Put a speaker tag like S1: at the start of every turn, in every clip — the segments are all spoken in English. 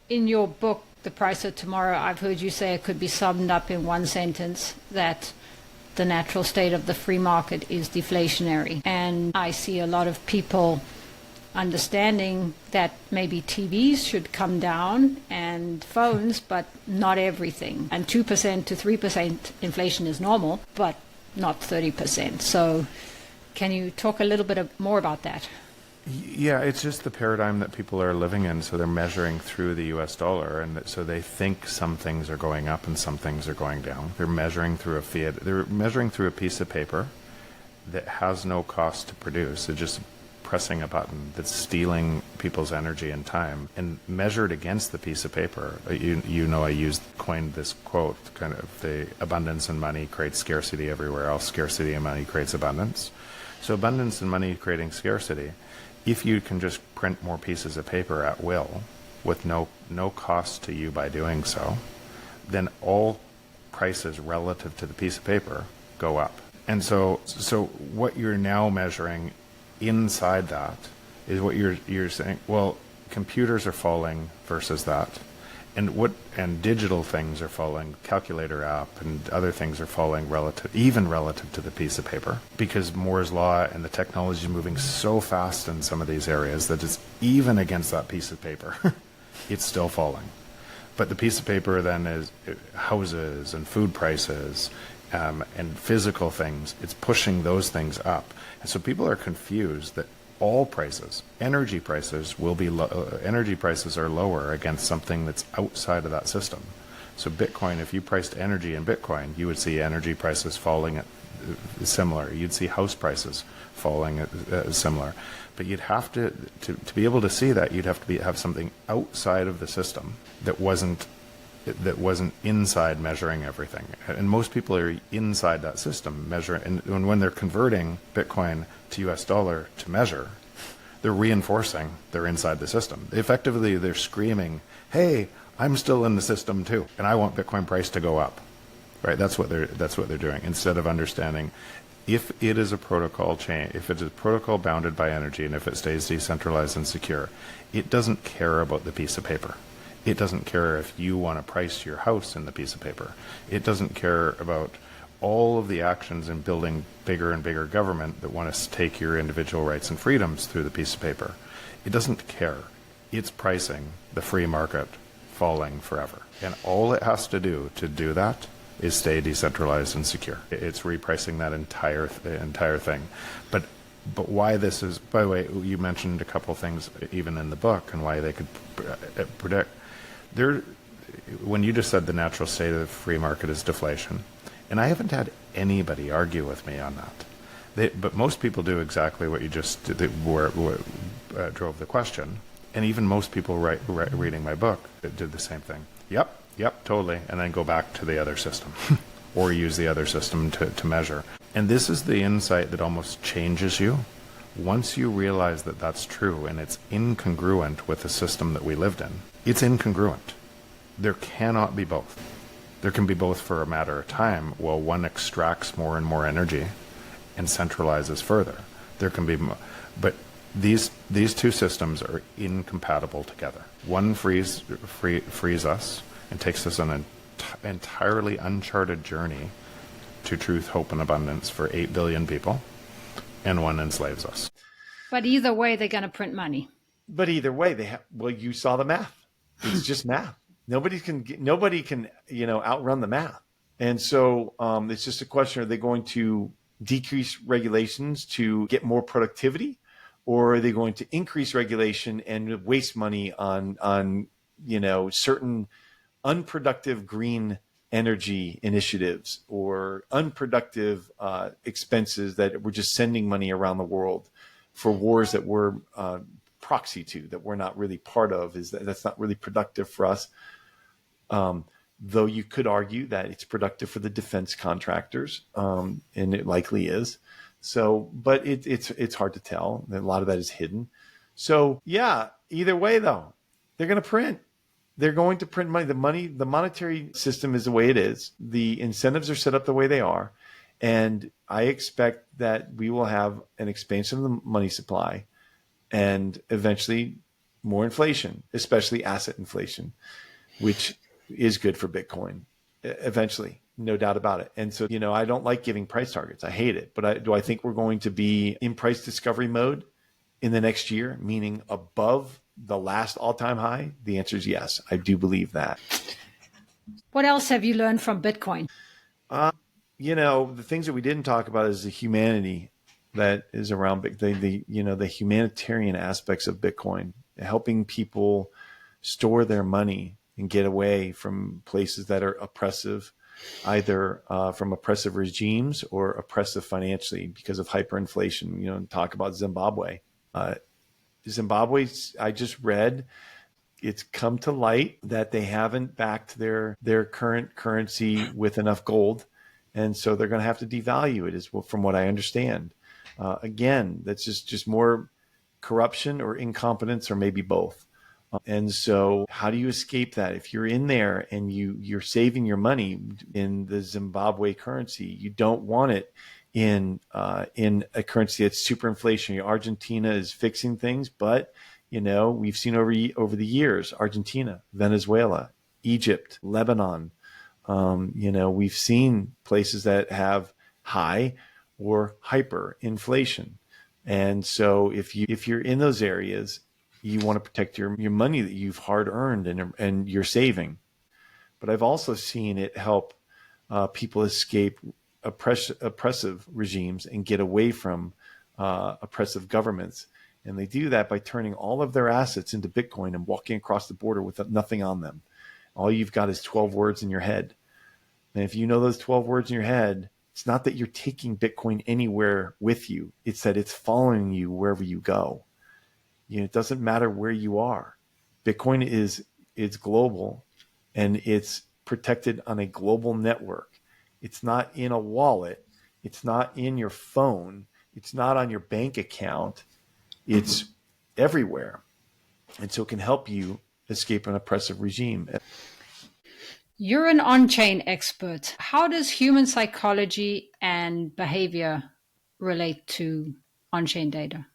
S1: In your book, The Price of Tomorrow, I've heard you say it could be summed up in one sentence that the natural state of the free market is deflationary. And I see a lot of people understanding that maybe TVs should come down and phones, but not everything. And 2% to 3% inflation is normal, but not 30%. So can you talk a little bit more about that?
S2: Yeah, it's just the paradigm that people are living in. So they're measuring through the US dollar, and so they think some things are going up and some things are going down. They're measuring through a fiat. They're measuring through a piece of paper that has no cost to produce. They're just pressing a button that's stealing people's energy and time, and measured against the piece of paper. I coined this quote, kind of the abundance and money creates scarcity everywhere else. Scarcity and money creates abundance. So abundance and money creating scarcity. If you can just print more pieces of paper at will with no cost to you by doing so, then all prices relative to the piece of paper go up. And so what you're now measuring inside that is what you're saying, well, computers are falling versus that. And digital things are falling, calculator app and other things are falling relative to the piece of paper, because Moore's law and the technology is moving so fast in some of these areas that it's even against that piece of paper, it's still falling. But the piece of paper then is houses and food prices and physical things. It's pushing those things up. And so people are confused that all prices, energy prices energy prices are lower against something that's outside of that system. So Bitcoin, if you priced energy in Bitcoin, you would see energy prices falling at similar. You'd see house prices falling at similar. But you'd have to be able to see that, you'd have to have something outside of the system that wasn't inside measuring everything. And most people are inside that system measuring. And when they're converting Bitcoin to US dollar to measure, they're reinforcing they're inside the system. Effectively, they're screaming, hey, I'm still in the system too, and I want Bitcoin price to go up. Right? That's what they're doing, instead of understanding if it is a protocol chain, if it's a protocol bounded by energy, and if it stays decentralized and secure, it doesn't care about the piece of paper. It doesn't care if you want to price your house in the piece of paper. It doesn't care about all of the actions in building bigger and bigger government that want to take your individual rights and freedoms through the piece of paper. It doesn't care. It's pricing the free market falling forever. And all it has to do that is stay decentralized and secure. It's repricing that entire thing. But why this is, by the way, you mentioned a couple things even in the book and why they could predict. When you just said the natural state of the free market is deflation, and I haven't had anybody argue with me on that. But most people do exactly what you just did, drove the question. And even most people reading my book did the same thing. Yep, totally. And then go back to the other system or use the other system to measure. And this is the insight that almost changes you. Once you realize that that's true and it's incongruent with the system that we lived in, it's incongruent. There cannot be both. There can be both for a matter of time while one extracts more and more energy and centralizes further. There can be, but these two systems are incompatible together. One frees us and takes us on an entirely uncharted journey to truth, hope, and abundance for 8 billion people, and one enslaves us.
S1: But either way, they're going to print money.
S3: But either way, well, you saw the math. It's just math. Nobody can outrun the math. And so it's just a question: are they going to decrease regulations to get more productivity, or are they going to increase regulation and waste money on certain unproductive green energy initiatives or unproductive expenses that we're just sending money around the world for wars that we're proxy to, that we're not really part of? That's not really productive for us. Though you could argue that it's productive for the defense contractors, and it likely is. So, but it's hard to tell. A lot of that is hidden. So yeah, either way though, they're going to print. They're going to print money. The monetary system is the way it is. The incentives are set up the way they are. And I expect that we will have an expansion of the money supply. And eventually more inflation, especially asset inflation, which is good for Bitcoin eventually, no doubt about it. And so, I don't like giving price targets. I hate it. But do I think we're going to be in price discovery mode in the next year, meaning above the last all-time high? The answer is yes. I do believe that.
S1: What else have you learned from Bitcoin?
S3: The things that we didn't talk about is the humanity that is around the humanitarian aspects of Bitcoin, helping people store their money and get away from places that are oppressive, either from oppressive regimes or oppressive financially because of hyperinflation. Talk about Zimbabwe. Zimbabwe, I just read, it's come to light that they haven't backed their current currency with enough gold. And so they're going to have to devalue it, is from what I understand. Again, that's just more corruption or incompetence, or maybe both. And so how do you escape that? If you're in there and you're saving your money in the Zimbabwe currency, you don't want it in a currency that's super inflationary. Argentina is fixing things, but we've seen over the years, Argentina, Venezuela, Egypt, Lebanon. We've seen places that have high or hyperinflation. And so if you're in those areas, you want to protect your money that you've hard earned and you're saving. But I've also seen it help people escape oppressive regimes and get away from oppressive governments. And they do that by turning all of their assets into Bitcoin and walking across the border with nothing on them. All you've got is 12 words in your head. And if you know those 12 words in your head, it's not that you're taking Bitcoin anywhere with you. It's that it's following you wherever you go. It doesn't matter where you are. Bitcoin it's global, and it's protected on a global network. It's not in a wallet. It's not in your phone. It's not on your bank account. It's everywhere. And so it can help you escape an oppressive regime.
S1: You're an on-chain expert. How does human psychology and behavior relate to on-chain data?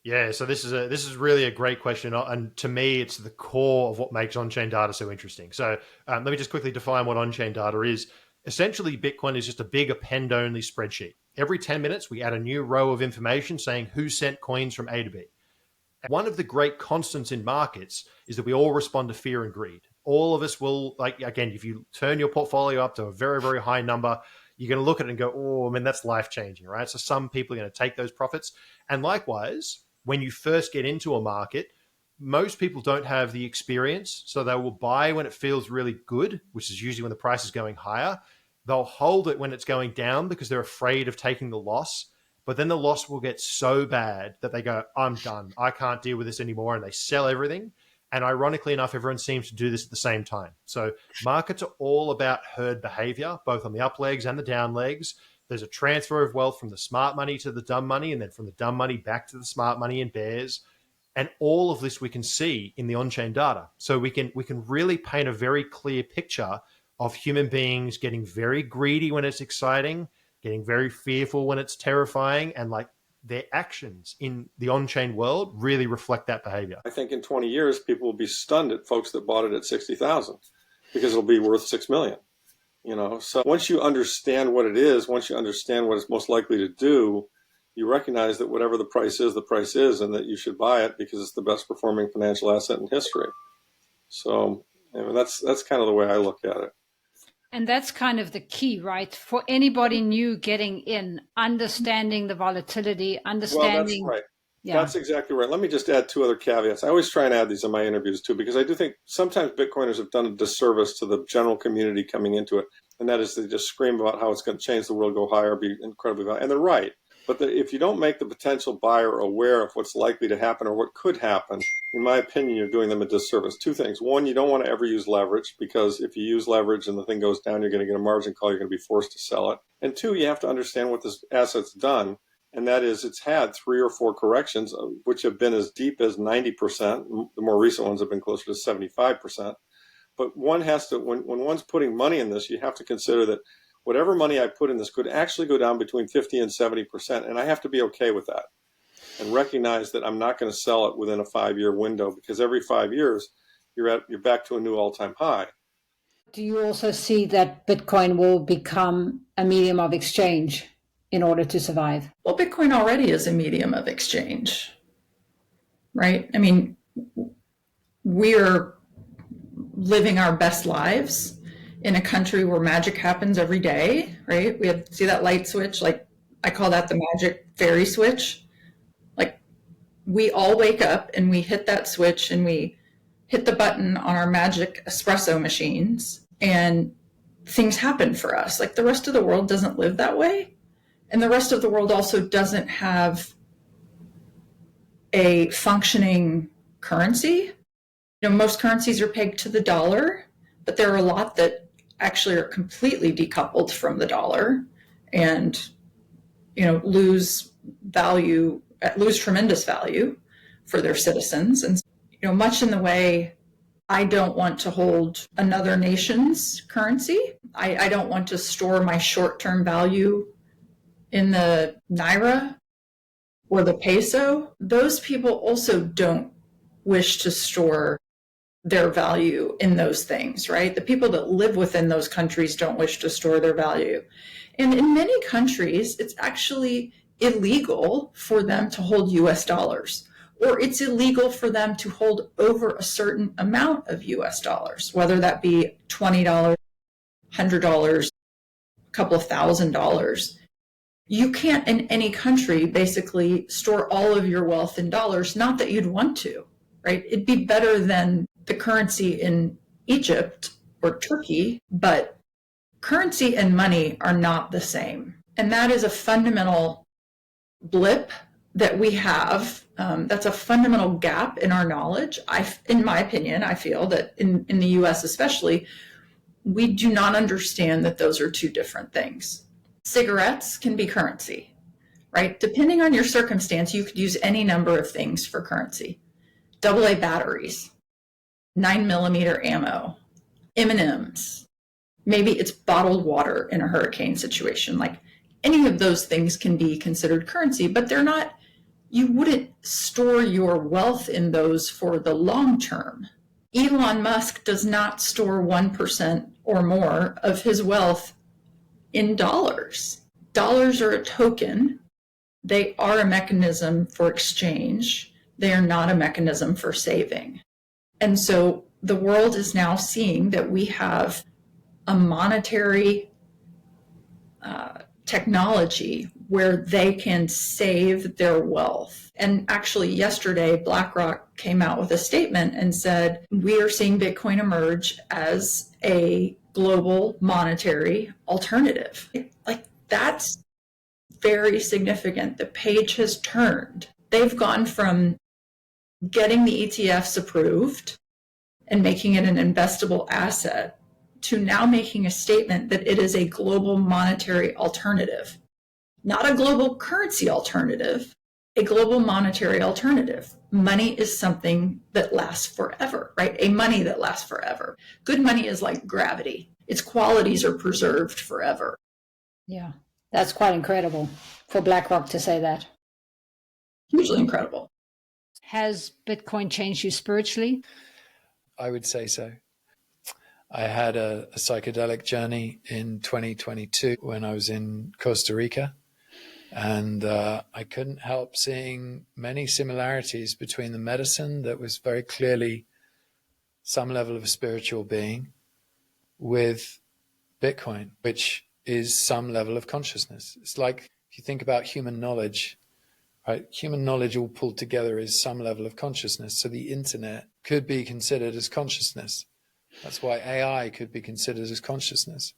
S4: Yeah, so this is really a great question, and to me, it's the core of what makes on-chain data so interesting. So let me just quickly define what on-chain data is. Essentially, Bitcoin is just a big append-only spreadsheet. Every 10 minutes, we add a new row of information saying who sent coins from A to B. And one of the great constants in markets is that we all respond to fear and greed. All of us will, again, if you turn your portfolio up to a very, very high number, you're going to look at it and go, oh, that's life-changing, right? So some people are going to take those profits. And likewise, when you first get into a market, most people don't have the experience. So they will buy when it feels really good, which is usually when the price is going higher. They'll hold it when it's going down because they're afraid of taking the loss. But then the loss will get so bad that they go, I'm done. I can't deal with this anymore. And they sell everything. And ironically enough, everyone seems to do this at the same time. So markets are all about herd behavior, both on the up legs and the down legs. There's a transfer of wealth from the smart money to the dumb money, and then from the dumb money back to the smart money in bears. And all of this we can see in the on-chain data. So we can really paint a very clear picture of human beings getting very greedy when it's exciting, getting very fearful when it's terrifying, and their actions in the on-chain world really reflect that behavior.
S5: I think in 20 years, people will be stunned at folks that bought it at 60,000 because it'll be worth 6 million. So once you understand what it is, once you understand what it's most likely to do, you recognize that whatever the price is, and that you should buy it because it's the best performing financial asset in history. So that's kind of the way I look at it.
S1: And that's kind of the key, right? For anybody new getting in, understanding the volatility, understanding.
S5: Well, that's right.
S1: Yeah.
S5: That's exactly right. Let me just add two other caveats. I always try and add these in my interviews too, because I do think sometimes Bitcoiners have done a disservice to the general community coming into it. And that is they just scream about how it's going to change the world, go higher, be incredibly valuable. And they're right. But if you don't make the potential buyer aware of what's likely to happen or what could happen, in my opinion, you're doing them a disservice. Two things. One, you don't want to ever use leverage, because if you use leverage and the thing goes down, you're going to get a margin call. You're going to be forced to sell it. And two, you have to understand what this asset's done. And that is it's had 3 or 4 corrections, which have been as deep as 90%. The more recent ones have been closer to 75%. But one has to, when one's putting money in this, you have to consider that whatever money I put in this could actually go down between 50 and 70%. And I have to be okay with that. and recognize that I'm not going to sell it within a 5-year window, because every 5 years you're back to a new all-time high.
S1: Do you also see that Bitcoin will become a medium of exchange in order to survive?
S6: Well, Bitcoin already is a medium of exchange, right? I mean, we're living our best lives in a country where magic happens every day, right? We have, see that light switch? Like, I call that the magic fairy switch. Like, we all wake up and we hit that switch and we hit the button on our magic espresso machines and things happen for us. Like, the rest of the world doesn't live that way. And the rest of the world also doesn't have a functioning currency. You know, most currencies are pegged to the dollar, but there are a lot that actually are completely decoupled from the dollar and, you know, lose value, lose tremendous value for their citizens. And, you know, much in the way I don't want to hold another nation's currency. I don't want to store my short-term value in the Naira or the peso. Those people also don't wish to store their value in those things, right? The people that live within those countries don't wish to store their value. And in many countries, it's actually illegal for them to hold US dollars, or it's illegal for them to hold over a certain amount of US dollars, whether that be $20, $100, a couple of $1,000. You can't in any country basically store all of your wealth in dollars, not that you'd want to, right? It'd be better than the currency in Egypt or Turkey, but currency and money are not the same. And that is a fundamental blip that we have. That's a fundamental gap in our knowledge. In my opinion, I feel that in the US especially, we do not understand that those are two different things. Cigarettes can be currency, right? Depending on your circumstance, you could use any number of things for currency. AA batteries, 9mm ammo, M&Ms. Maybe it's bottled water in a hurricane situation. Like, any of those things can be considered currency, but they're not, you wouldn't store your wealth in those for the long term. Elon Musk does not store 1% or more of his wealth in dollars. Dollars are a token. They are a mechanism for exchange. They are not a mechanism for saving. And so the world is now seeing that we have a monetary technology where they can save their wealth. And actually yesterday, BlackRock came out with a statement and said, we are seeing Bitcoin emerge as a global monetary alternative. Like, that's very significant. The page has turned. They've gone from getting the ETFs approved and making it an investable asset to now making a statement that it is a global monetary alternative. Not a global currency alternative, a global monetary alternative. Money is something that lasts forever, right? A money that lasts forever. Good money is like gravity. Its qualities are preserved forever.
S1: Yeah, that's quite incredible for BlackRock to say that.
S6: Hugely incredible.
S1: Has Bitcoin changed you spiritually?
S7: I would say so. I had a psychedelic journey in 2022 when I was in Costa Rica, and I couldn't help seeing many similarities between the medicine that was very clearly some level of spiritual being with Bitcoin, which is some level of consciousness. It's like, if you think about human knowledge, right? Human knowledge all pulled together is some level of consciousness. So the internet could be considered as consciousness. That's why AI could be considered as consciousness.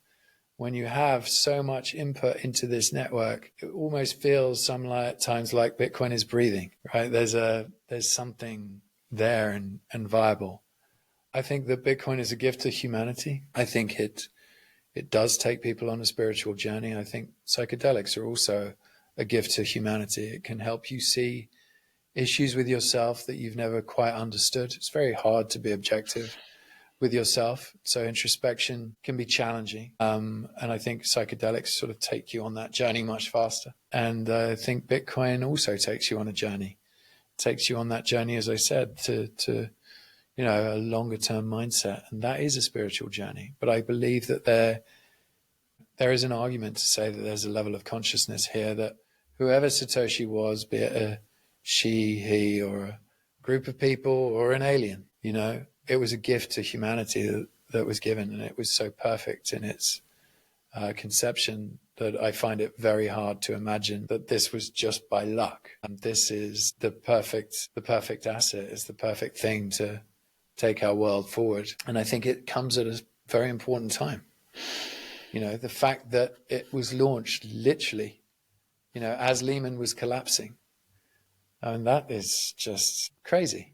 S7: When you have so much input into this network, it almost feels sometimes like Bitcoin is breathing, right? There's something there and viable. I think that Bitcoin is a gift to humanity. I think it does take people on a spiritual journey. I think psychedelics are also a gift to humanity. It can help you see issues with yourself that you've never quite understood. It's very hard to be objective with yourself. So introspection can be challenging. And I think psychedelics sort of take you on that journey much faster. And I think Bitcoin also takes you on a journey, takes you on that journey, as I said, to you know, a longer term mindset. And that is a spiritual journey. But I believe that there is an argument to say that there's a level of consciousness here that whoever Satoshi was, be it a she, he, or a group of people or an alien, you know, it was a gift to humanity that was given, and it was so perfect in its conception that I find it very hard to imagine that this was just by luck. And this is the perfect asset, is the perfect thing to take our world forward. And I think it comes at a very important time. You know, the fact that it was launched literally, you know, as Lehman was collapsing. And that is just crazy.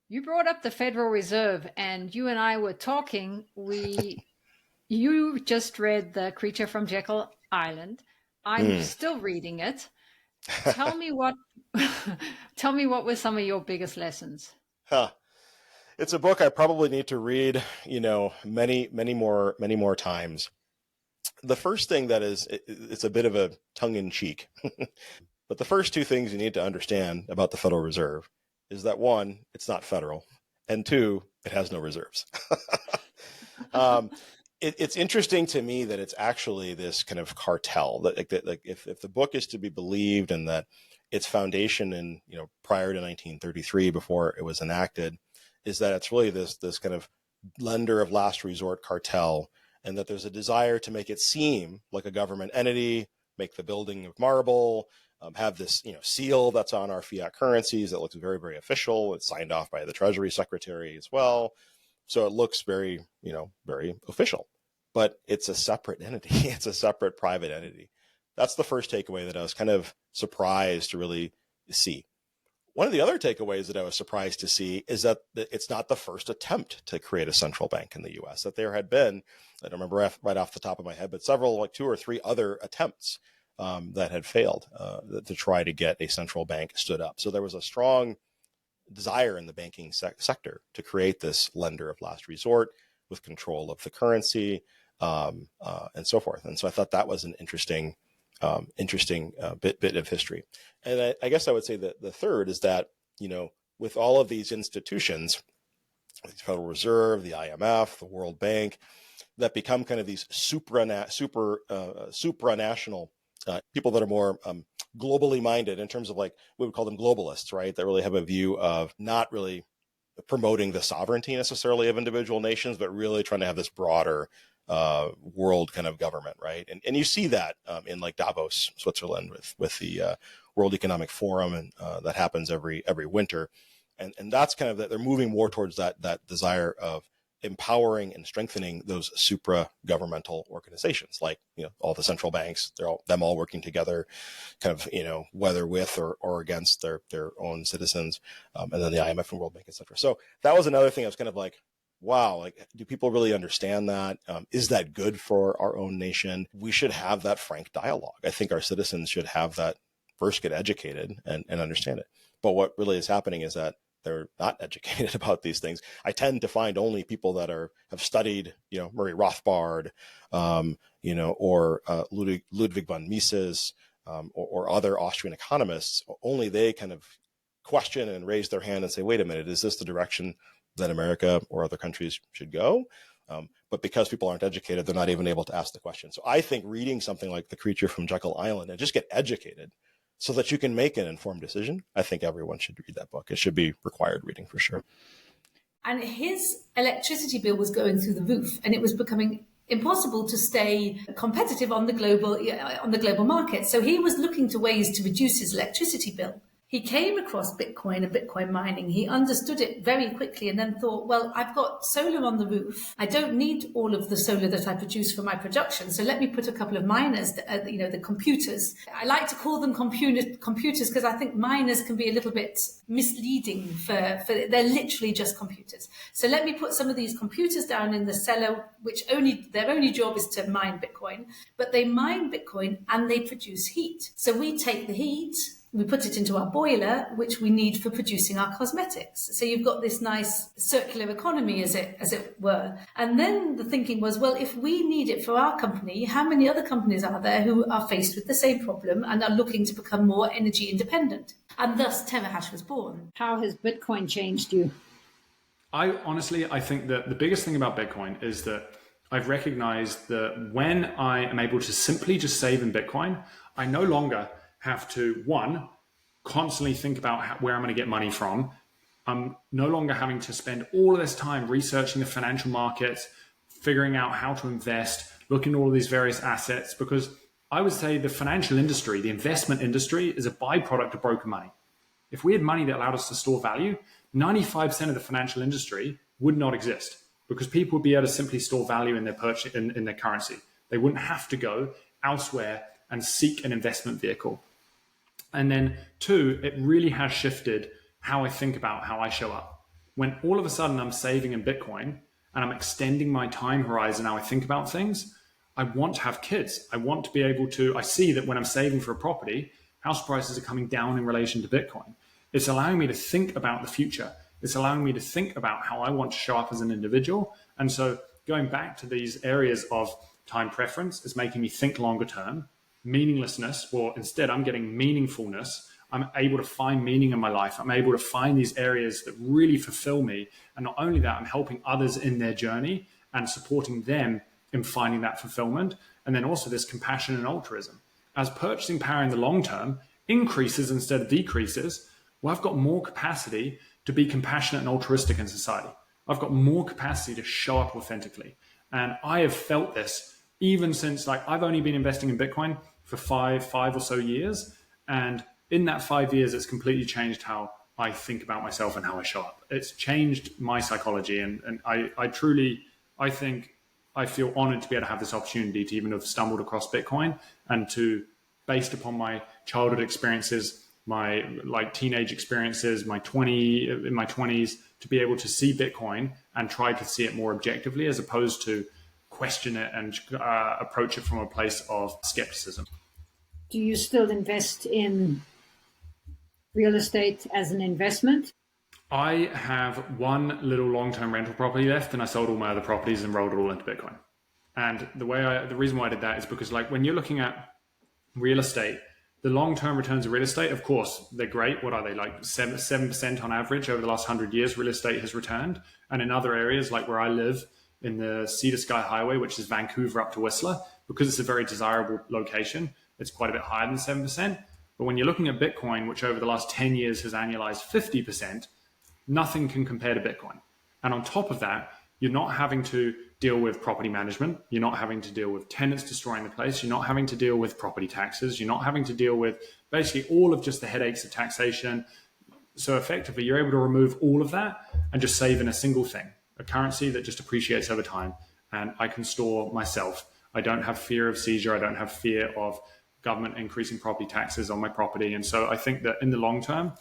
S1: You brought up the Federal Reserve, and you and I were talking. You just read The Creature from Jekyll Island. I'm still reading it. Tell me what were some of your biggest lessons?
S8: It's a book I probably need to read, you know, many more times. The first thing that is, it's a bit of a tongue in cheek, but the first two things you need to understand about the Federal Reserve is that one, it's not federal, and two, it has no reserves. It's interesting to me that it's actually this kind of cartel that like if the book is to be believed, and that its foundation in, you know, prior to 1933, before it was enacted, is that it's really this kind of lender of last resort cartel, and that there's a desire to make it seem like a government entity, make the building of marble, have this, you know, seal that's on our fiat currencies that looks very, very official. It's signed off by the Treasury Secretary as well. So it looks very, you know, very official, but it's a separate entity. It's a separate private entity. That's the first takeaway that I was kind of surprised to really see. One of the other takeaways that I was surprised to see is that it's not the first attempt to create a central bank in the US, that there had been, I don't remember right off the top of my head, but several, like 2 or 3 other attempts that had failed to try to get a central bank stood up. So there was a strong desire in the banking sector to create this lender of last resort with control of the currency and so forth. And so I thought that was an interesting bit of history. And I guess I would say that the third is that, you know, with all of these institutions, the Federal Reserve, the IMF, the World Bank, that become kind of these supranational people that are more globally minded in terms of, like, we would call them globalists, right? That really have a view of not really promoting the sovereignty necessarily of individual nations, but really trying to have this broader world kind of government, right? And you see that in, like, Davos, Switzerland, with the World Economic Forum, and that happens every winter, and that's kind of that they're moving more towards that desire of empowering and strengthening those supra-governmental organizations, like, you know, all the central banks, them all working together, kind of, you know, whether with or against their own citizens, and then the IMF and World Bank, et cetera. So that was another thing I was kind of like, wow, like, do people really understand that? Is that good for our own nation? We should have that frank dialogue. I think our citizens should have that, first get educated and understand it. But what really is happening is that they're not educated about these things. I tend to find only people that have studied, you know, Murray Rothbard, you know, or Ludwig von Mises, or other Austrian economists. Only they kind of question and raise their hand and say, wait a minute, is this the direction that America or other countries should go? But because people aren't educated, they're not even able to ask the question. So I think reading something like The Creature from Jekyll Island and just get educated so that you can make an informed decision, I think everyone should read that book. It should be required reading for sure.
S9: And his electricity bill was going through the roof, and it was becoming impossible to stay competitive on the global market. So he was looking to ways to reduce his electricity bill. He came across Bitcoin and Bitcoin mining. He understood it very quickly and then thought, well, I've got solar on the roof. I don't need all of the solar that I produce for my production. So let me put a couple of miners, the computers. I like to call them computers because I think miners can be a little bit misleading for they're literally just computers. So let me put some of these computers down in the cellar, which their only job is to mine Bitcoin, but they mine Bitcoin and they produce heat. So we take the heat, we put it into our boiler, which we need for producing our cosmetics. So you've got this nice circular economy, as it were. And then the thinking was, well, if we need it for our company, how many other companies are there who are faced with the same problem and are looking to become more energy independent? And thus Terahash was born.
S1: How has Bitcoin changed you?
S10: I think that the biggest thing about Bitcoin is that I've recognized that when I am able to simply just save in Bitcoin, I no longer have to, one, constantly think about where I'm going to get money from. I'm no longer having to spend all of this time researching the financial markets, figuring out how to invest, looking at all of these various assets, because I would say the financial industry, the investment industry, is a byproduct of broker money. If we had money that allowed us to store value, 95% of the financial industry would not exist, because people would be able to simply store value in their purchase in their currency. They wouldn't have to go elsewhere and seek an investment vehicle. And then two, it really has shifted how I think about how I show up. When all of a sudden I'm saving in Bitcoin and I'm extending my time horizon, how I think about things, I want to have kids. I want to be able to, I see that when I'm saving for a property, house prices are coming down in relation to Bitcoin. It's allowing me to think about the future. It's allowing me to think about how I want to show up as an individual. And so going back to these areas of time preference is making me think longer term. Meaninglessness, or instead I'm getting meaningfulness. I'm able to find meaning in my life. I'm able to find these areas that really fulfill me. And not only that, I'm helping others in their journey and supporting them in finding that fulfillment. And then also this compassion and altruism. As purchasing power in the long term increases instead of decreases, well, I've got more capacity to be compassionate and altruistic in society. I've got more capacity to show up authentically. And I have felt this even since, like, I've only been investing in Bitcoin for five or so years. And in that 5 years, it's completely changed how I think about myself and how I show up. It's changed my psychology. And I think I feel honored to be able to have this opportunity to even have stumbled across Bitcoin and to, based upon my childhood experiences, my teenage experiences, in my 20s, to be able to see Bitcoin and try to see it more objectively as opposed to question it and approach it from a place of skepticism.
S1: Do you still invest in real estate as an investment?
S10: I have one little long-term rental property left, and I sold all my other properties and rolled it all into Bitcoin. And the reason why I did that is because, like, when you're looking at real estate, the long-term returns of real estate, of course, they're great. What are they, like 7% on average over the last 100 years real estate has returned? And in other areas, like where I live in the Sea to Sky Highway, which is Vancouver up to Whistler, because it's a very desirable location, it's quite a bit higher than 7%. But when you're looking at Bitcoin, which over the last 10 years has annualized 50%, nothing can compare to Bitcoin. And on top of that, you're not having to deal with property management. You're not having to deal with tenants destroying the place. You're not having to deal with property taxes. You're not having to deal with basically all of just the headaches of taxation. So effectively, you're able to remove all of that and just save in a single thing, a currency that just appreciates over time. And I can store myself. I don't have fear of seizure. I don't have fear of government increasing property taxes on my property. And so I think that in the long term,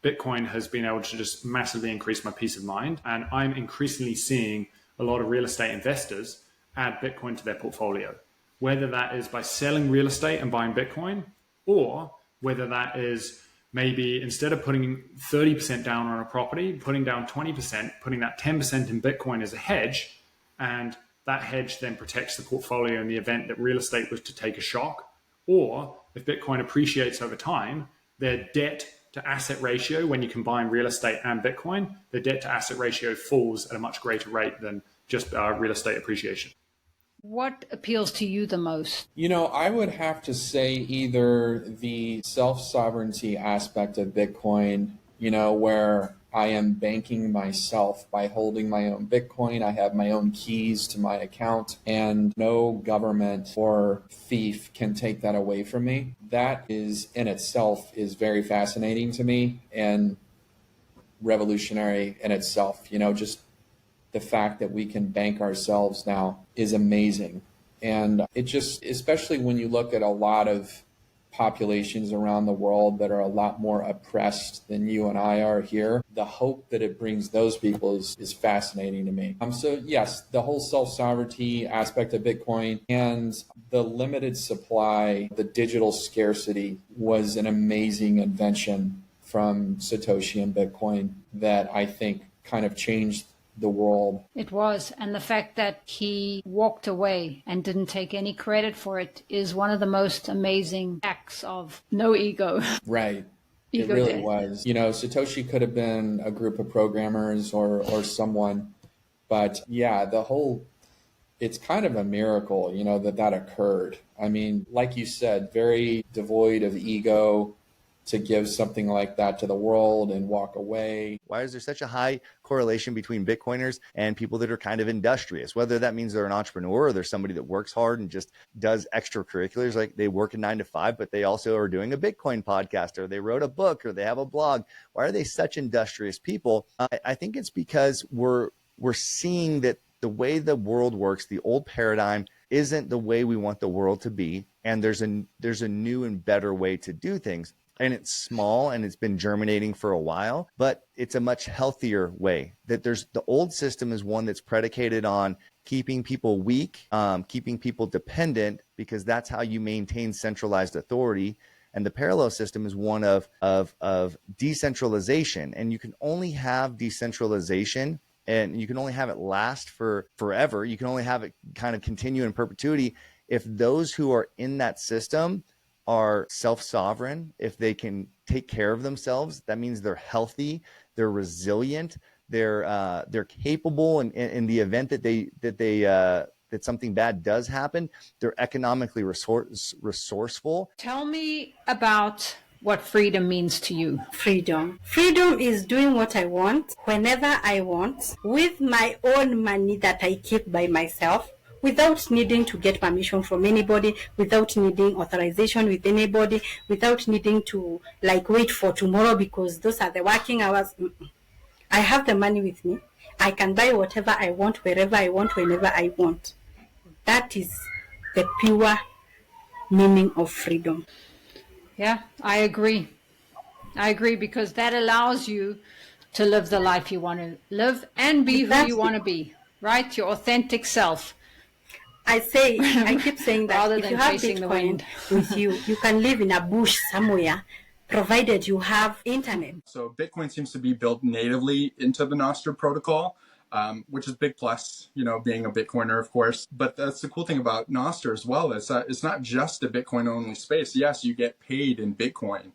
S10: Bitcoin has been able to just massively increase my peace of mind. And I'm increasingly seeing a lot of real estate investors add Bitcoin to their portfolio, whether that is by selling real estate and buying Bitcoin, or whether that is maybe instead of putting 30% down on a property, putting down 20%, putting that 10% in Bitcoin as a hedge. And that hedge then protects the portfolio in the event that real estate was to take a shock. Or if Bitcoin appreciates over time, their debt to asset ratio, when you combine real estate and Bitcoin, the debt to asset ratio falls at a much greater rate than just real estate appreciation.
S1: What appeals to you the most?
S11: You know, I would have to say either the self-sovereignty aspect of Bitcoin, you know, where I am banking myself by holding my own Bitcoin. I have my own keys to my account, and no government or thief can take that away from me. That is in itself is very fascinating to me and revolutionary in itself. You know, just the fact that we can bank ourselves now is amazing. And it just, especially when you look at a lot of populations around the world that are a lot more oppressed than you and I are here. The hope that it brings those people is fascinating to me. So yes, the whole self-sovereignty aspect of Bitcoin and the limited supply, the digital scarcity was an amazing invention from Satoshi and Bitcoin that I think kind of changed the world.
S1: It was. And the fact that he walked away and didn't take any credit for it is one of the most amazing acts of no ego.
S11: Right. It
S1: Ego
S11: really
S1: death.
S11: was. You know, Satoshi could have been a group of programmers or someone, but yeah, it's kind of a miracle, you know, that occurred. I mean, like you said, very devoid of ego to give something like that to the world and walk away.
S12: Why is there such a high correlation between Bitcoiners and people that are kind of industrious? Whether that means they're an entrepreneur or they're somebody that works hard and just does extracurriculars, like they work a 9 to 5, but they also are doing a Bitcoin podcast, or they wrote a book, or they have a blog. Why are they such industrious people? I think it's because we're seeing that the way the world works, the old paradigm, isn't the way we want the world to be. And there's a new and better way to do things. And it's small and it's been germinating for a while, but it's a much healthier way. That the old system is one that's predicated on keeping people weak, keeping people dependent, because that's how you maintain centralized authority. And the parallel system is one of decentralization. And you can only have decentralization, and you can only have it last for forever. You can only have it kind of continue in perpetuity if those who are in that system are self-sovereign, if they can take care of themselves. That means they're healthy, they're resilient, they're capable, and in the event that something bad does happen, they're economically resourceful.
S1: Tell me about what freedom means to you.
S13: Freedom is doing what I want, whenever I want, with my own money that I keep by myself, without needing to get permission from anybody, without needing authorization with anybody, without needing to wait for tomorrow because those are the working hours. I have the money with me. I can buy whatever I want, wherever I want, whenever I want. That is the pure meaning of freedom.
S1: Yeah, I agree. Because that allows you to live the life you want to live and be who you want to be, right? Your authentic self.
S13: I keep saying that if you have Bitcoin with you, you can live in a bush somewhere, provided you have internet.
S14: So Bitcoin seems to be built natively into the Nostr protocol, which is a big plus, being a Bitcoiner, of course. But that's the cool thing about Nostr as well. It's not just a Bitcoin-only space. Yes, you get paid in Bitcoin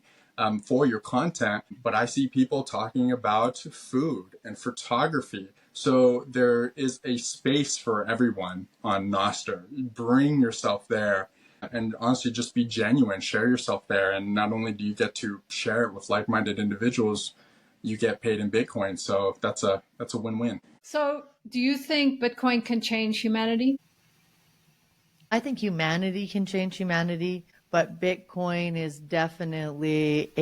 S14: for your content, but I see people talking about food and photography. So there is a space for everyone on Nostr. Bring yourself there and honestly just be genuine, share yourself there. And not only do you get to share it with like-minded individuals, you get paid in Bitcoin. So that's a win-win.
S1: So do you think Bitcoin can change humanity?
S15: I think humanity can change humanity, but Bitcoin is definitely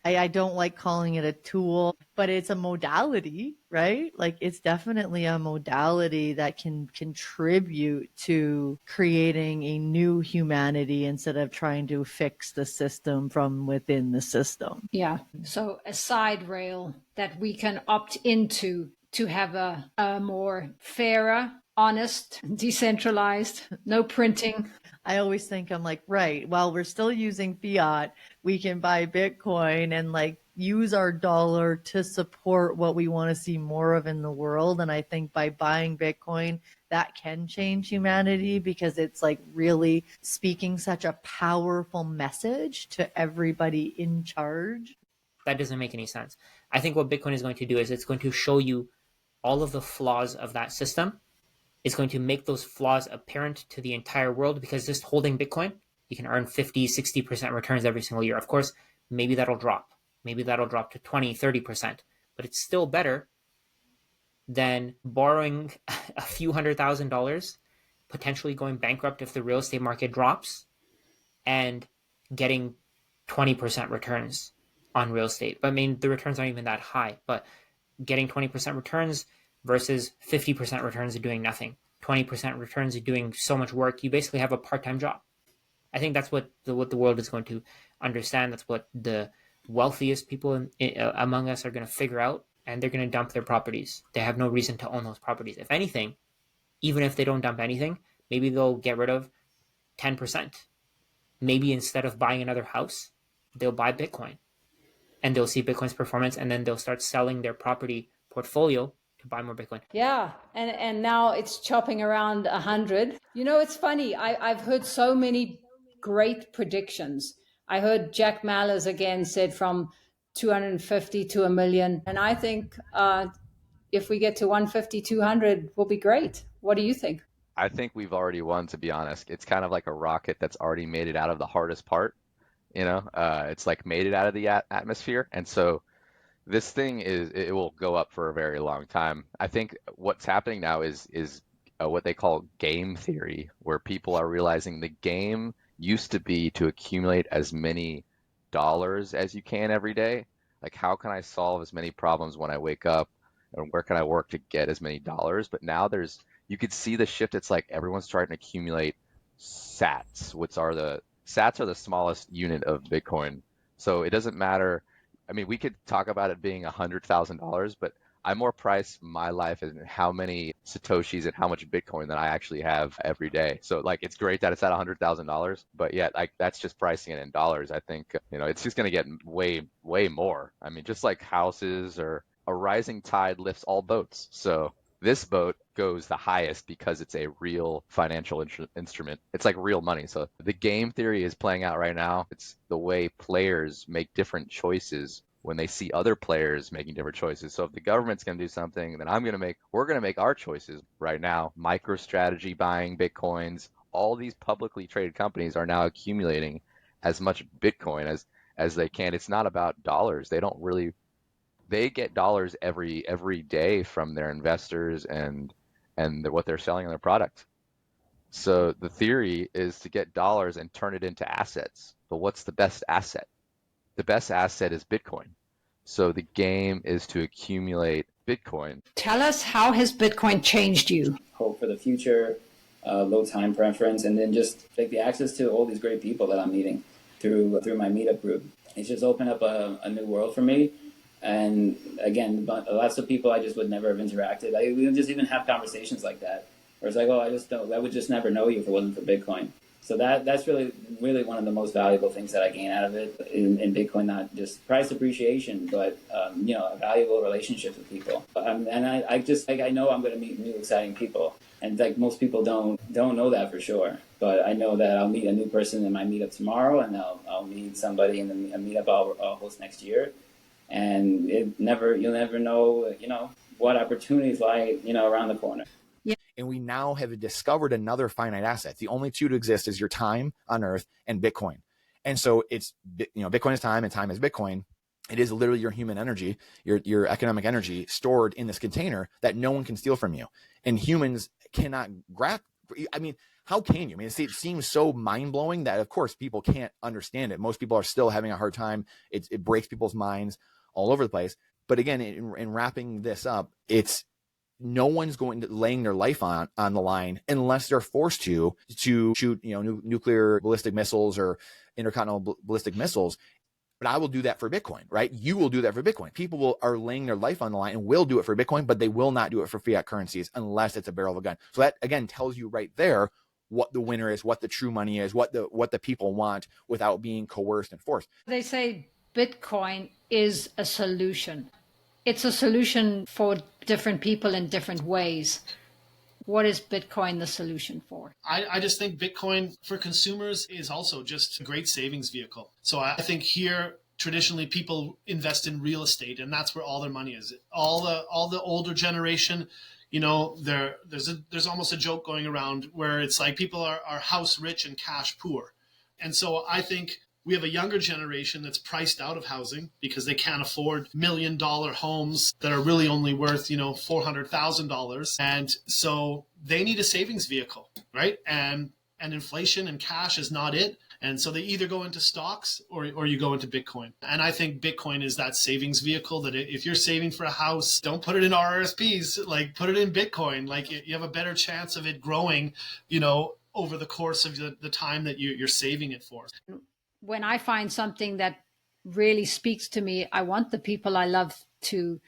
S15: I don't like calling it a tool, but it's a modality, right? It's definitely a modality that can contribute to creating a new humanity instead of trying to fix the system from within the system.
S1: Yeah. So a side rail that we can opt into to have a more fairer, honest, decentralized, no printing.
S15: I always think right, while we're still using fiat, we can buy Bitcoin and use our dollar to support what we want to see more of in the world. And I think by buying Bitcoin, that can change humanity because it's really speaking such a powerful message to everybody in charge.
S16: That doesn't make any sense. I think what Bitcoin is going to do is it's going to show you all of the flaws of that system. It's going to make those flaws apparent to the entire world, because just holding Bitcoin, you can earn 50, 60% returns every single year. Of course, maybe that'll drop. Maybe that'll drop to 20, 30%, but it's still better than borrowing a few $100,000, potentially going bankrupt if the real estate market drops, and getting 20% returns on real estate. But the returns aren't even that high, but getting 20% returns versus 50% returns of doing nothing. 20% returns of doing so much work, you basically have a part-time job. I think that's what the world is going to understand. That's what the wealthiest people among us are going to figure out, and they're going to dump their properties. They have no reason to own those properties. If anything, even if they don't dump anything, maybe they'll get rid of 10%. Maybe instead of buying another house, they'll buy Bitcoin, and they'll see Bitcoin's performance, and then they'll start selling their property portfolio to buy more Bitcoin.
S1: Yeah, and now it's chopping around 100. You know, it's funny. I've heard so many great predictions. I heard Jack Mallers again said from 250 to 1 million. And I think if we get to 150, 200, we'll be great. What do you think?
S17: I think we've already won, to be honest. It's kind of like a rocket that's already made it out of the hardest part. It's like made it out of the atmosphere. And so this thing it will go up for a very long time. I think what's happening now is what they call game theory, where people are realizing the game used to be to accumulate as many dollars as you can every day. Like, how can I solve as many problems when I wake up, and where can I work to get as many dollars? But now you could see the shift. It's like everyone's trying to accumulate sats, sats are the smallest unit of Bitcoin. So it doesn't matter. I mean, we could talk about it being $100,000, but I more price my life in how many Satoshis and how much Bitcoin that I actually have every day. So like, it's great that it's at $100,000, but yet like that's just pricing it in dollars. I think, it's just going to get way, way more. I mean, just like houses, or a rising tide lifts all boats. So this boat goes the highest because it's a real financial instrument. It's like real money. So the game theory is playing out right now. It's the way players make different choices when they see other players making different choices. So if the government's going to do something, then we're going to make our choices right now. MicroStrategy buying Bitcoins, all these publicly traded companies are now accumulating as much Bitcoin as they can. It's not about dollars. They get dollars every day from their investors and what they're selling on their product. So the theory is to get dollars and turn it into assets. But what's the best asset? The best asset is Bitcoin. So the game is to accumulate Bitcoin.
S1: Tell us, how has Bitcoin changed you?
S18: Hope for the future, low time preference, and then just like the access to all these great people that I'm meeting through my meetup group. It's just opened up a new world for me. And again, lots of people I just would never have interacted. We would just even have conversations like that, where it's like, oh, I would just never know you if it wasn't for Bitcoin. So that's really, really one of the most valuable things that I gain out of it in Bitcoin, not just price appreciation, but, valuable relationships with people. And I know I'm going to meet new exciting people. And like most people don't know that for sure. But I know that I'll meet a new person in my meetup tomorrow, and I'll meet somebody in a meetup I'll host next year. And you'll never know, what opportunities lie, around the corner.
S19: And we now have discovered another finite asset. The only two to exist is your time on Earth and Bitcoin. And so it's, Bitcoin is time and time is Bitcoin. It is literally your human energy, your economic energy stored in this container that no one can steal from you. And humans cannot how can you? It seems so mind-blowing that, of course, people can't understand it. Most people are still having a hard time. It breaks people's minds all over the place. But again, in wrapping this up, it's no one's going to laying their life on the line unless they're forced to shoot, nuclear ballistic missiles or intercontinental ballistic missiles. But I will do that for Bitcoin, right? You will do that for Bitcoin. People are laying their life on the line and will do it for Bitcoin, but they will not do it for fiat currencies unless it's a barrel of a gun. So that again tells you right there what the winner is, what the true money is, what the people want without being coerced and forced.
S1: They say Bitcoin is a solution. It's a solution for different people in different ways. What is Bitcoin the solution for?
S20: I just think Bitcoin for consumers is also just a great savings vehicle. So I think here, traditionally, people invest in real estate, and that's where all their money is. All the older generation, there's almost a joke going around where it's like people are house rich and cash poor. And so I think we have a younger generation that's priced out of housing because they can't afford $1 million homes that are really only worth, $400,000. And so they need a savings vehicle, right? And inflation and cash is not it. And so they either go into stocks or you go into Bitcoin. And I think Bitcoin is that savings vehicle that if you're saving for a house, don't put it in RRSPs, like put it in Bitcoin. Like you have a better chance of it growing, over the course of the time that you're saving it for.
S1: When I find something that really speaks to me, I want the people I love to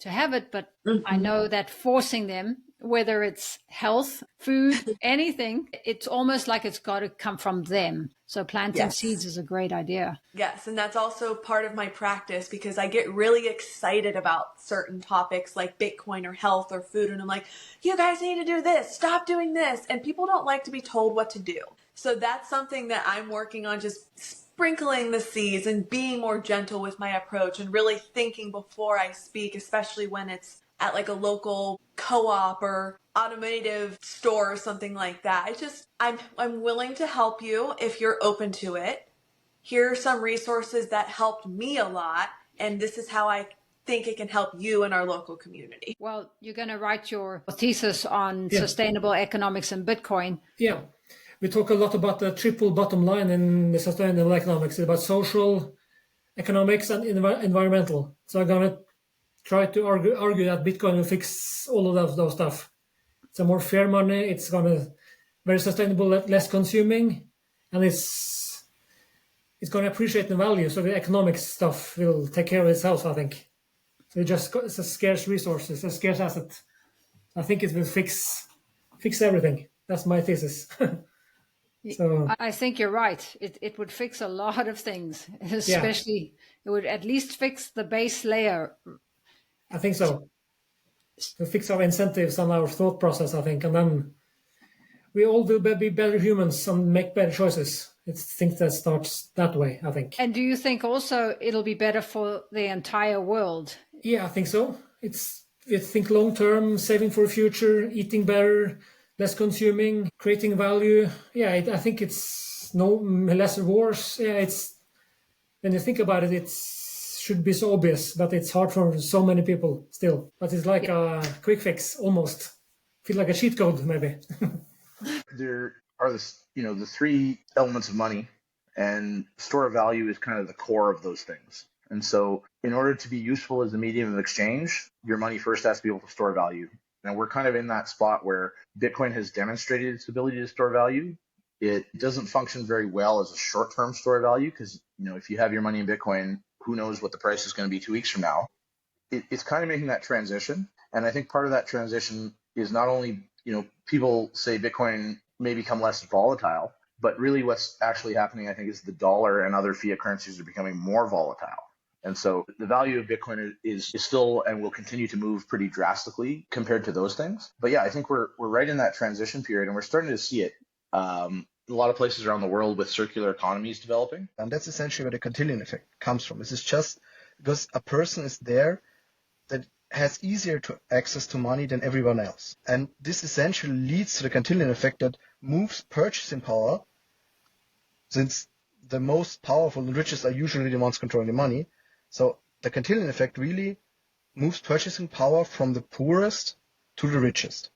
S1: have it, but I know that forcing them, whether it's health, food, anything, it's almost like it's got to come from them. So planting seeds is a great idea.
S21: Yes, and that's also part of my practice because I get really excited about certain topics like Bitcoin or health or food, and I'm like, you guys need to do this, stop doing this, and people don't like to be told what to do. So that's something that I'm working on, just sprinkling the seeds and being more gentle with my approach and really thinking before I speak, especially when it's at like a local co-op or automotive store or something like that. I'm willing to help you if you're open to it. Here are some resources that helped me a lot, and this is how I think it can help you in our local community.
S1: Well, you're going to write your thesis on sustainable economics and Bitcoin.
S22: Yeah. We talk a lot about the triple bottom line in the sustainable economics, about social, economics, and environmental. So I'm going to try to argue that Bitcoin will fix all of those stuff. It's a more fair money. It's going to very sustainable, less consuming, and it's going to appreciate the value. So the economic stuff will take care of itself, I think. So it's a scarce resource. It's a scarce asset. I think it will fix everything. That's my thesis. So
S1: I think you're right. It would fix a lot of things, especially it would at least fix the base layer.
S22: I think so. To fix our incentives and our thought process, I think, and then we all will be better humans and make better choices. It's things that starts that way, I think.
S1: And do you think also it'll be better for the entire world?
S22: Yeah, I think so. I think long term, saving for the future, eating better, less consuming, creating value. Yeah, I think it's less wars. Yeah, it's when you think about it, it should be so obvious, but it's hard for so many people still. But it's like a quick fix, almost. Feel like a cheat code, maybe.
S23: There are the three elements of money, and store of value is kind of the core of those things. And so in order to be useful as a medium of exchange, your money first has to be able to store value. And we're kind of in that spot where Bitcoin has demonstrated its ability to store value. It doesn't function very well as a short-term store of value because, if you have your money in Bitcoin, who knows what the price is going to be 2 weeks from now. It's kind of making that transition. And I think part of that transition is not only, people say Bitcoin may become less volatile, but really what's actually happening, I think, is the dollar and other fiat currencies are becoming more volatile. And so the value of Bitcoin is still and will continue to move pretty drastically compared to those things. But yeah, I think we're right in that transition period, and we're starting to see it. A lot of places around the world with circular economies developing.
S24: And that's essentially where the Cantillon effect comes from. This is just because a person is there that has easier to access to money than everyone else. And this essentially leads to the Cantillon effect that moves purchasing power, since the most powerful and richest are usually the ones controlling the money. So the Cantillon effect really moves purchasing power from the poorest to the richest.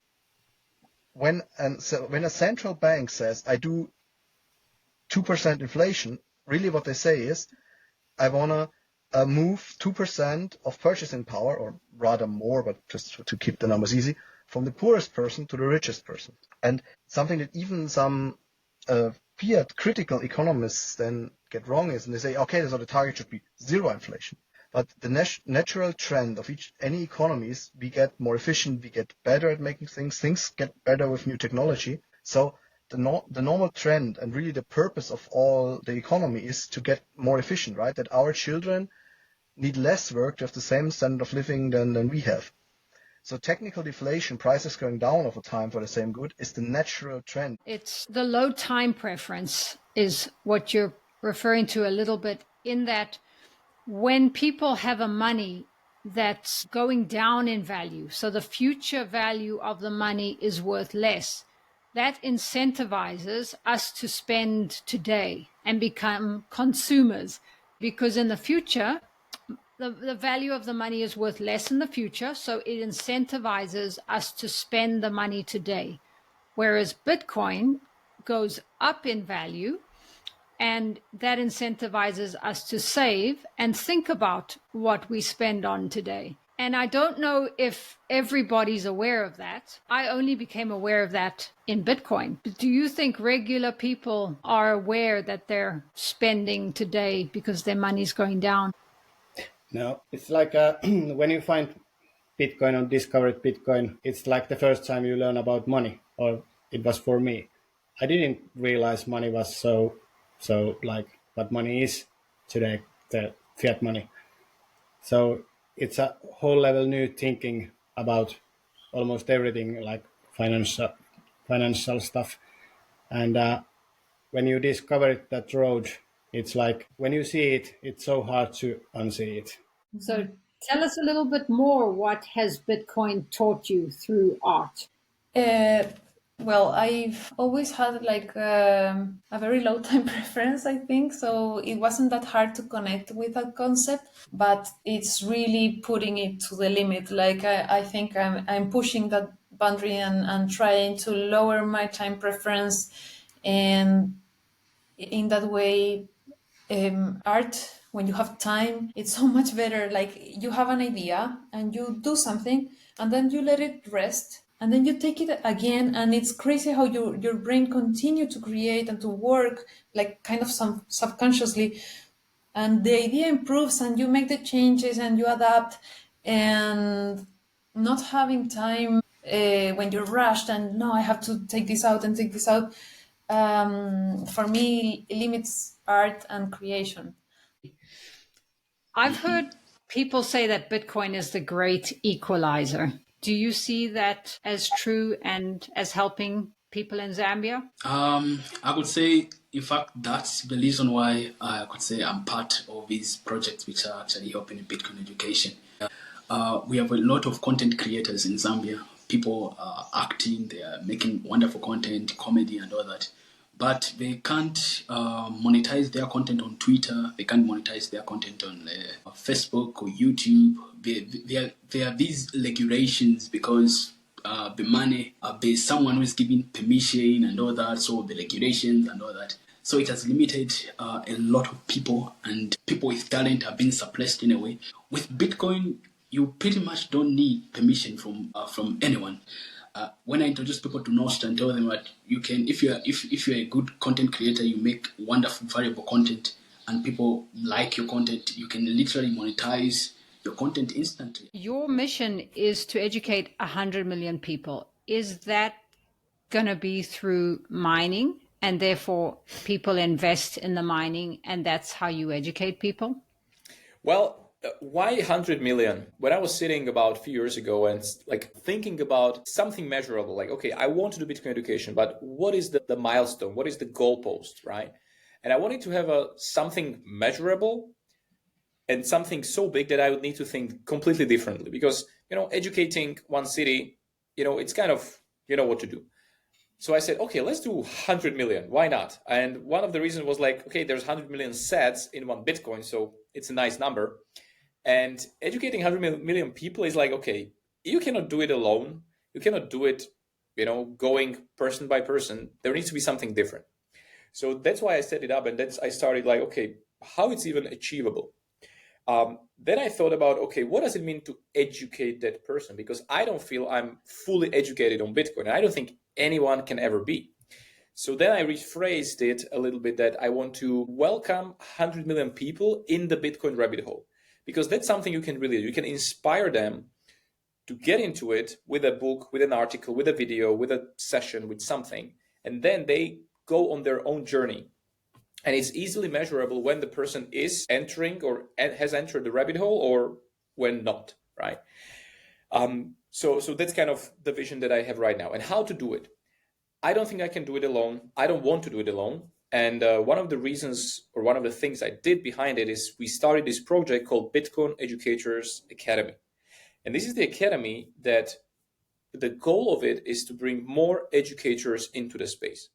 S24: When a central bank says, I do 2% inflation, really what they say is, I want to move 2% of purchasing power, or rather more, but just to keep the numbers easy, from the poorest person to the richest person. And something that even some fiat critical economists then get wrong is, and they say, okay, so the target should be zero inflation. But the natural trend of any economy is we get more efficient, we get better at making things get better with new technology. So the normal trend and really the purpose of all the economy is to get more efficient, right? That our children need less work to have the same standard of living than we have. So technical deflation, prices going down over time for the same good, is the natural trend.
S1: It's the low time preference is what you're referring to a little bit, in that when people have a money that's going down in value, so the future value of the money is worth less, that incentivizes us to spend today and become consumers, because in the future, the value of the money is worth less in the future, so it incentivizes us to spend the money today. Whereas Bitcoin goes up in value, and that incentivizes us to save and think about what we spend on today. And I don't know if everybody's aware of that. I only became aware of that in Bitcoin. Do you think regular people are aware that they're spending today because their money's going down?
S2: No, it's like when you find Bitcoin or discovered Bitcoin, it's like the first time you learn about money, or it was for me. I didn't realize money was so like what money is today, the fiat money. So it's a whole level new thinking about almost everything, like financial stuff. And when you discover that road, it's like when you see it, it's so hard to unsee it.
S1: So tell us a little bit more. What has Bitcoin taught you through art?
S3: Well, I've always had like a very low time preference, I think. So it wasn't that hard to connect with that concept, but it's really putting it to the limit. Like I think I'm pushing that boundary and trying to lower my time preference. And in that way, art, when you have time, it's so much better. Like you have an idea and you do something and then you let it rest. And then you take it again, and it's crazy how your brain continue to create and to work, like kind of subconsciously. And the idea improves, and you make the changes, and you adapt. And not having time when you're rushed, and no, I have to take this out and take this out. For me, limits art and creation.
S1: I've heard people say that Bitcoin is the great equalizer. Do you see that as true and as helping people in Zambia?
S4: I would say, in fact, that's the reason why I could say I'm part of these projects which are actually helping in Bitcoin education. We have a lot of content creators in Zambia. People are acting, they are making wonderful content, comedy and all that. But they can't monetize their content on Twitter. They can't monetize their content on Facebook or YouTube. There are these regulations because the money, there's someone who is giving permission and all that, so the regulations and all that. So it has limited a lot of people, and people with talent are being suppressed in a way. With Bitcoin, you pretty much don't need permission from anyone. When I introduce people to Nostr and tell them that you can, if you're a good content creator, you make wonderful, valuable content, and people like your content, you can literally monetize your content instantly.
S1: Your mission is to educate 100 million people. Is that going to be through mining, and therefore people invest in the mining, and that's how you educate people?
S5: Well, why 100 million? When I was sitting about a few years ago and like thinking about something measurable, like, okay, I want to do Bitcoin education, but what is the milestone? What is the goalpost, right? And I wanted to have something measurable and something so big that I would need to think completely differently, because, educating one city, it's kind of, what to do. So I said, okay, let's do 100 million. Why not? And one of the reasons was like, okay, there's 100 million sats in one Bitcoin, so it's a nice number. And educating 100 million people is like, okay, you cannot do it alone. You cannot do it, going person by person. There needs to be something different. So that's why I set it up. And I started like, okay, how it's even achievable. Then I thought about, okay, what does it mean to educate that person? Because I don't feel I'm fully educated on Bitcoin. And I don't think anyone can ever be. So then I rephrased it a little bit that I want to welcome 100 million people in the Bitcoin rabbit hole. Because that's something you can inspire them to get into it with a book, with an article, with a video, with a session, with something. And then they go on their own journey. And it's easily measurable when the person is entering or has entered the rabbit hole or when not, right? So that's kind of the vision that I have right now. And how to do it. I don't think I can do it alone. I don't want to do it alone. And one of the reasons or one of the things I did behind it is we started this project called Bitcoin Educators Academy. And this is the academy that the goal of it is to bring more educators into the space.